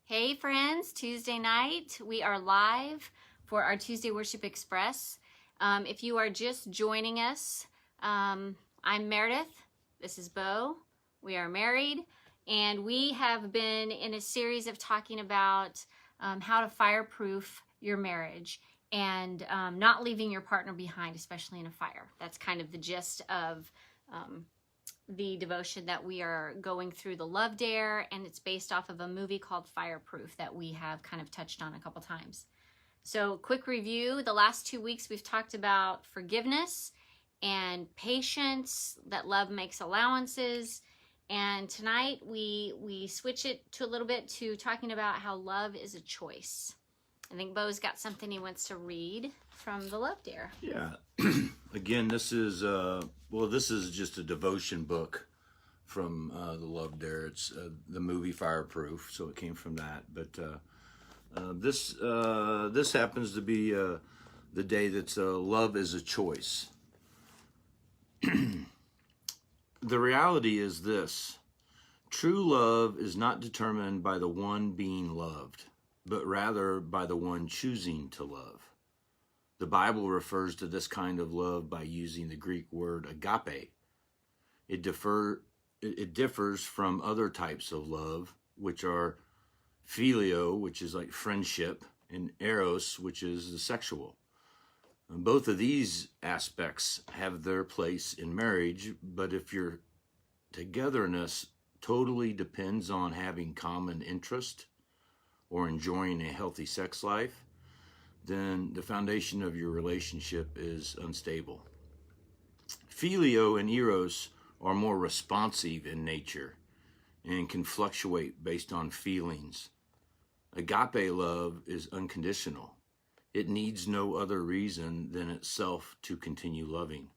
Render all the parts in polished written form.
Hey friends, Tuesday night. We are live for our Tuesday Worship Express. If you are just joining us, I'm Meredith. This is Bo. We are married, and we have been in a series of talking about how to fireproof your marriage and not leaving your partner behind, especially in a fire. That's kind of the gist of the devotion that we are going through, the Love Dare, and it's based off of a movie called Fireproof that we have kind of touched on a couple times. So quick review, the last 2 weeks we've talked about forgiveness and patience, that love makes allowances, and tonight we switch it to a little bit to talking about how love is a choice. I think Bo's got something he wants to read from the Love Dare. Yeah. Again, this is just a devotion book from the Love Dare. It's the movie Fireproof, so it came from that. But this happens to be the day that's love is a choice. The reality is this: true love is not determined by the one being loved, but rather by the one choosing to love. The Bible refers to this kind of love by using the Greek word agape. It differs from other types of love, which are phileo, which is like friendship, and eros, which is the sexual. And both of these aspects have their place in marriage, but if your togetherness totally depends on having common interest or enjoying a healthy sex life, then the foundation of your relationship is unstable. Phileo and eros are more responsive in nature and can fluctuate based on feelings. Agape love is unconditional. It needs no other reason than itself to continue loving.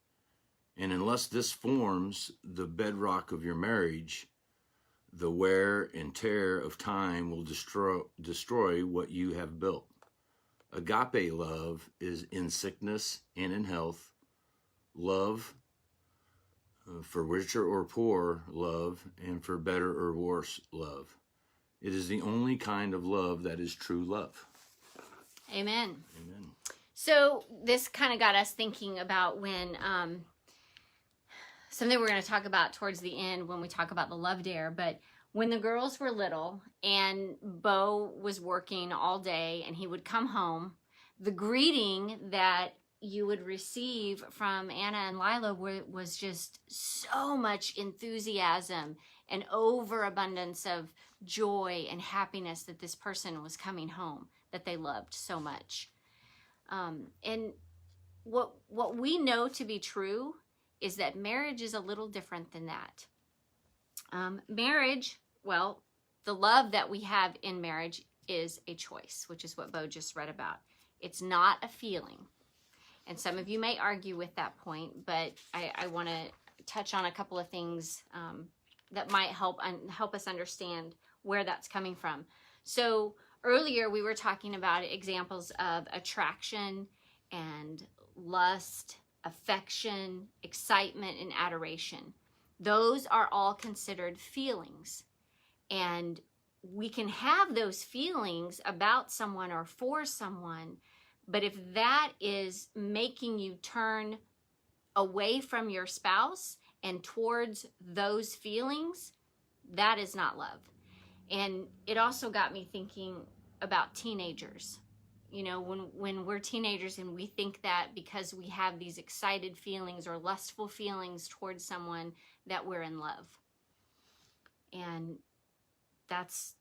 And unless this forms the bedrock of your marriage, the wear and tear of time will destroy what you have built. Agape love is in sickness and in health, love for richer or poor love, and for better or worse love. It is the only kind of love that is true love. Amen. Amen. So this kind of got us thinking about when something we're going to talk about towards the end when we talk about the Love Dare, but when the girls were little and Bo was working all day and he would come home, the greeting that you would receive from Anna and Lila was just so much enthusiasm and overabundance of joy and happiness that this person was coming home that they loved so much. And what we know to be true is that marriage is a little different than that. Marriage, well, the love that we have in marriage is a choice, which is what Bo just read about. It's not a feeling. And some of you may argue with that point, but I want to touch on a couple of things that might help us understand where that's coming from. So earlier we were talking about examples of attraction and lust, affection, excitement, and adoration. Those are all considered feelings. And we can have those feelings about someone or for someone, but if that is making you turn away from your spouse and towards those feelings, that is not love. And it also got me thinking about teenagers. You know, when we're teenagers and we think that because we have these excited feelings or lustful feelings towards someone that we're in love. And that's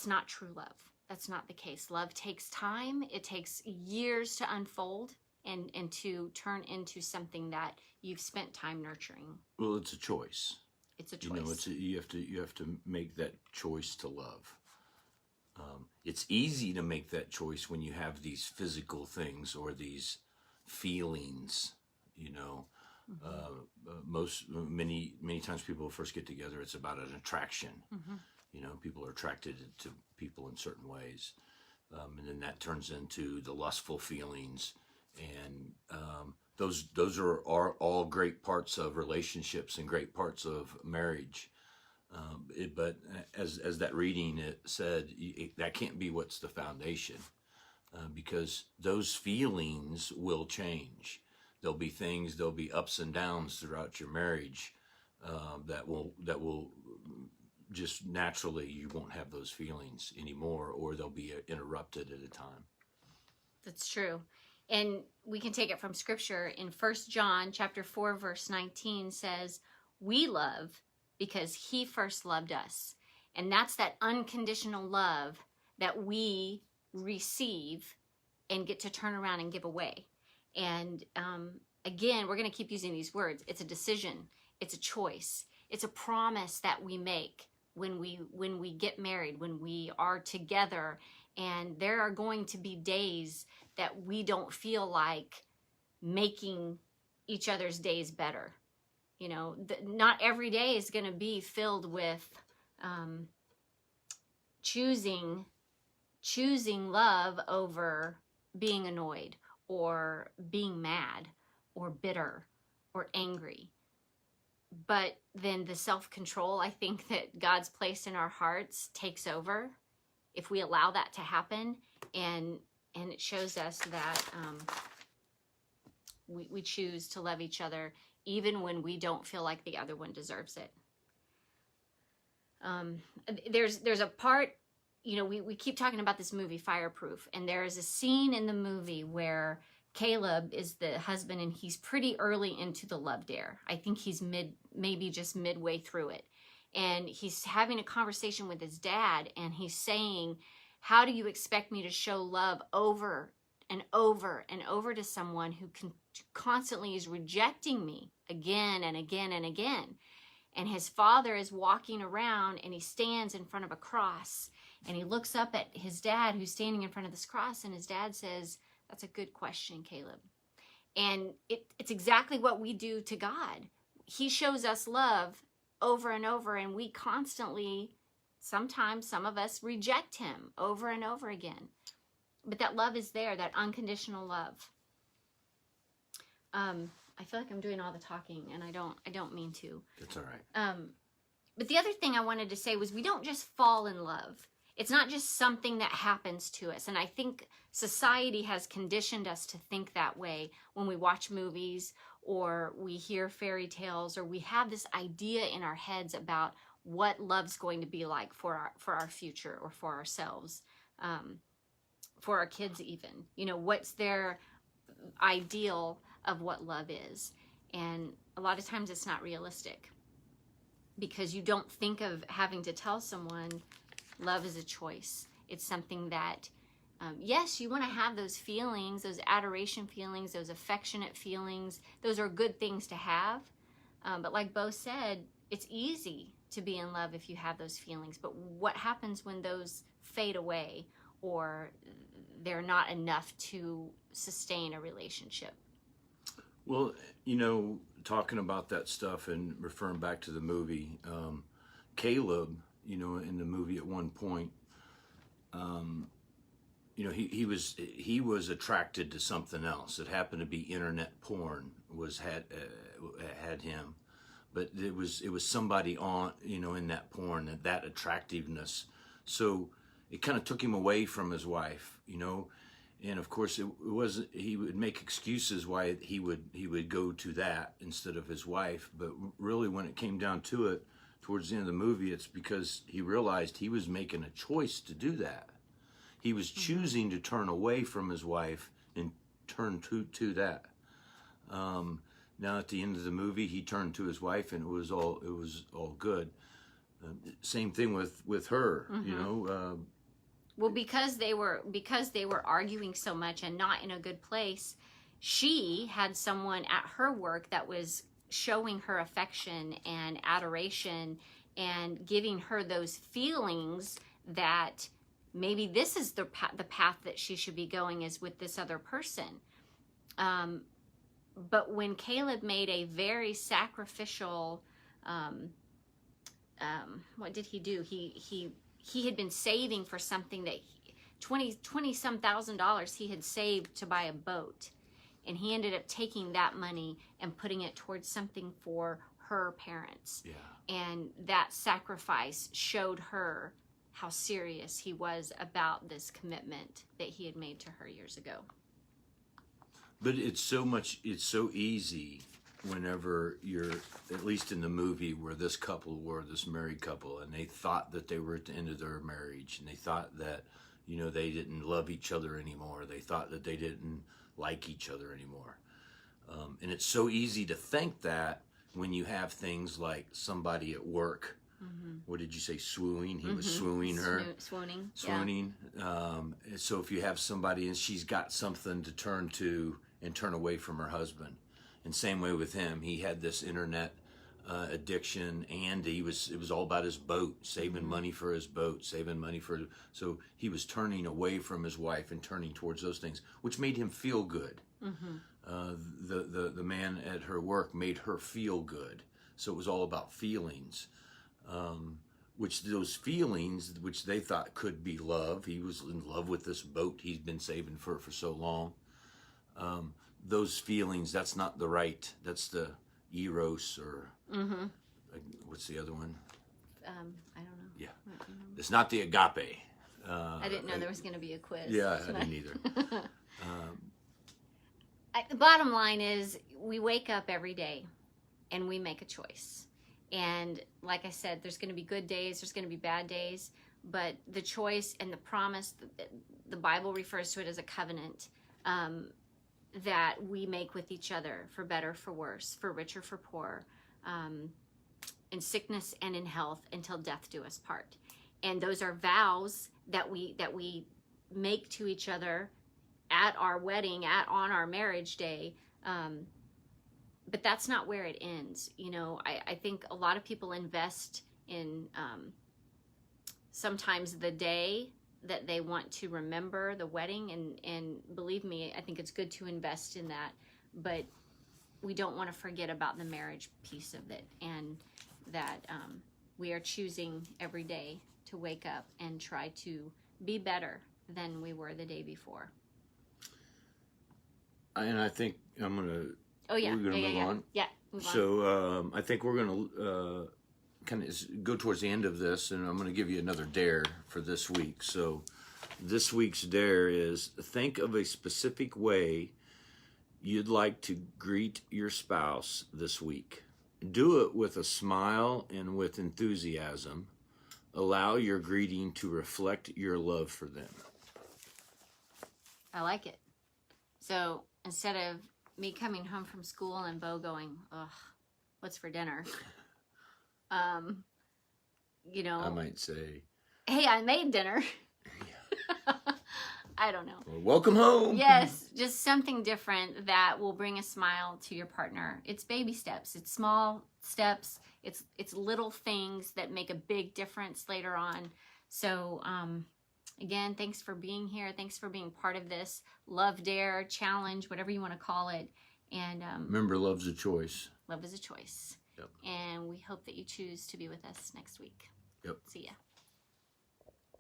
not true love. That's not the case. Love takes time. It takes years to unfold and to turn into something that you've spent time nurturing. Well, it's a choice. It's a choice. You have to make that choice to love. It's easy to make that choice when you have these physical things or these feelings. You know, many times people first get together, it's about an attraction. Mm-hmm. You know, people are attracted to people in certain ways, and then that turns into the lustful feelings, and those are all great parts of relationships and great parts of marriage. But as that reading it said, that can't be what's the foundation, because those feelings will change. There'll be ups and downs throughout your marriage, that will just naturally, you won't have those feelings anymore, or they'll be interrupted at a time. That's true. And we can take it from scripture. In 1 John chapter 4, verse 19 says, we love because he first loved us. And that's that unconditional love that we receive and get to turn around and give away. And again, we're going to keep using these words. It's a decision. It's a choice. It's a promise that we make when we get married, when we are together. And there are going to be days that we don't feel like making each other's days better. You know, not every day is going to be filled with choosing love over being annoyed or being mad or bitter or angry. But then the self-control, I think, that God's placed in our hearts takes over if we allow that to happen, and it shows us that we choose to love each other even when we don't feel like the other one deserves it. There's a part, you know, we keep talking about this movie Fireproof, and there is a scene in the movie where Caleb is the husband, and he's pretty early into the love dare. I think he's maybe just midway through it. And he's having a conversation with his dad, and he's saying, how do you expect me to show love over and over and over to someone who constantly is rejecting me again and again and again? And his father is walking around, and he stands in front of a cross, and he looks up at his dad who's standing in front of this cross, and his dad says, that's a good question, Caleb. And it's exactly what we do to God. He shows us love over and over, and we constantly, sometimes some of us reject him over and over again. But that love is there, that unconditional love. I feel like I'm doing all the talking, and I don't mean to. That's all right. But the other thing I wanted to say was we don't just fall in love. It's not just something that happens to us. And I think society has conditioned us to think that way when we watch movies or we hear fairy tales, or we have this idea in our heads about what love's going to be like for our future, or for ourselves, for our kids even. You know, what's their ideal of what love is? And a lot of times it's not realistic, because you don't think of having to tell someone love is a choice. It's something that, yes, you want to have those feelings, those adoration feelings, those affectionate feelings. Those are good things to have. But like Bo said, it's easy to be in love if you have those feelings. But what happens when those fade away, or they're not enough to sustain a relationship? Well, you know, talking about that stuff and referring back to the movie, Caleb, you know, in the movie at one point, you know, he was attracted to something else. It happened to be internet porn had him, but it was somebody on, you know, in that porn, that attractiveness. So it kind of took him away from his wife, you know. And of course, it was, he would make excuses why he would go to that instead of his wife. But really, when it came down to it, towards the end of the movie, it's because he realized he was making a choice to do that. He was choosing to turn away from his wife and turn to that. Now at the end of the movie, he turned to his wife, and it was all good. Same thing with her, you know. Well, because they were arguing so much and not in a good place, she had someone at her work that was showing her affection and adoration and giving her those feelings that maybe this is the path that she should be going, is with this other person. But when Caleb made a very sacrificial, what did he do? He had been saving for something that $20,000 $20,000 he had saved to buy a boat. And he ended up taking that money and putting it towards something for her parents. Yeah. And that sacrifice showed her how serious he was about this commitment that he had made to her years ago. But it's so easy whenever you're, at least in the movie where this couple were, this married couple, and they thought that they were at the end of their marriage, and they thought that, you know, they didn't love each other anymore. They thought that they didn't like each other anymore. And it's so easy to think that when you have things like somebody at work, what did you say, swooning? He was swooning her. Swooning. Swooning. Yeah. So if you have somebody and she's got something to turn to and turn away from her husband. And same way with him. He had this internet addiction, and it was all about his boat, saving money for his boat, so he was turning away from his wife and turning towards those things, which made him feel good. The man at her work made her feel good. So it was all about feelings. Which those feelings, which they thought could be love, he was in love with this boat he's been saving for so long. Those feelings, that's not the right, that's the eros, or what's the other one? I don't know. Yeah. It's not the agape. I didn't know there was going to be a quiz. Yeah, I didn't either. The bottom line is we wake up every day and we make a choice. And like I said, there's going to be good days, there's going to be bad days, but the choice and the promise, the Bible refers to it as a covenant, that we make with each other, for better, for worse, for richer, for poor, in sickness and in health, until death do us part. And those are vows that we make to each other at our wedding, on our marriage day. But that's not where it ends. You know, I think a lot of people invest in sometimes the day that they want to remember the wedding, and believe me, I think it's good to invest in that, but we don't want to forget about the marriage piece of it, and that we are choosing every day to wake up and try to be better than we were the day before. And I think I'm going to... Oh, yeah. We're going to move on? Yeah, move on. So I think we're going to kind of go towards the end of this, and I'm going to give you another dare for this week. So this week's dare is, think of a specific way you'd like to greet your spouse this week. Do it with a smile and with enthusiasm. Allow your greeting to reflect your love for them. I like it. So instead of me coming home from school and Bo going, ugh, what's for dinner? You know, I might say, hey, I made dinner. I don't know. Well, welcome home. Yes, just something different that will bring a smile to your partner. It's baby steps. It's small steps. It's little things that make a big difference later on. So, again, thanks for being here. Thanks for being part of this love dare challenge, whatever you want to call it. And remember, love's a choice. Love is a choice. Yep. And we hope that you choose to be with us next week. Yep. See ya.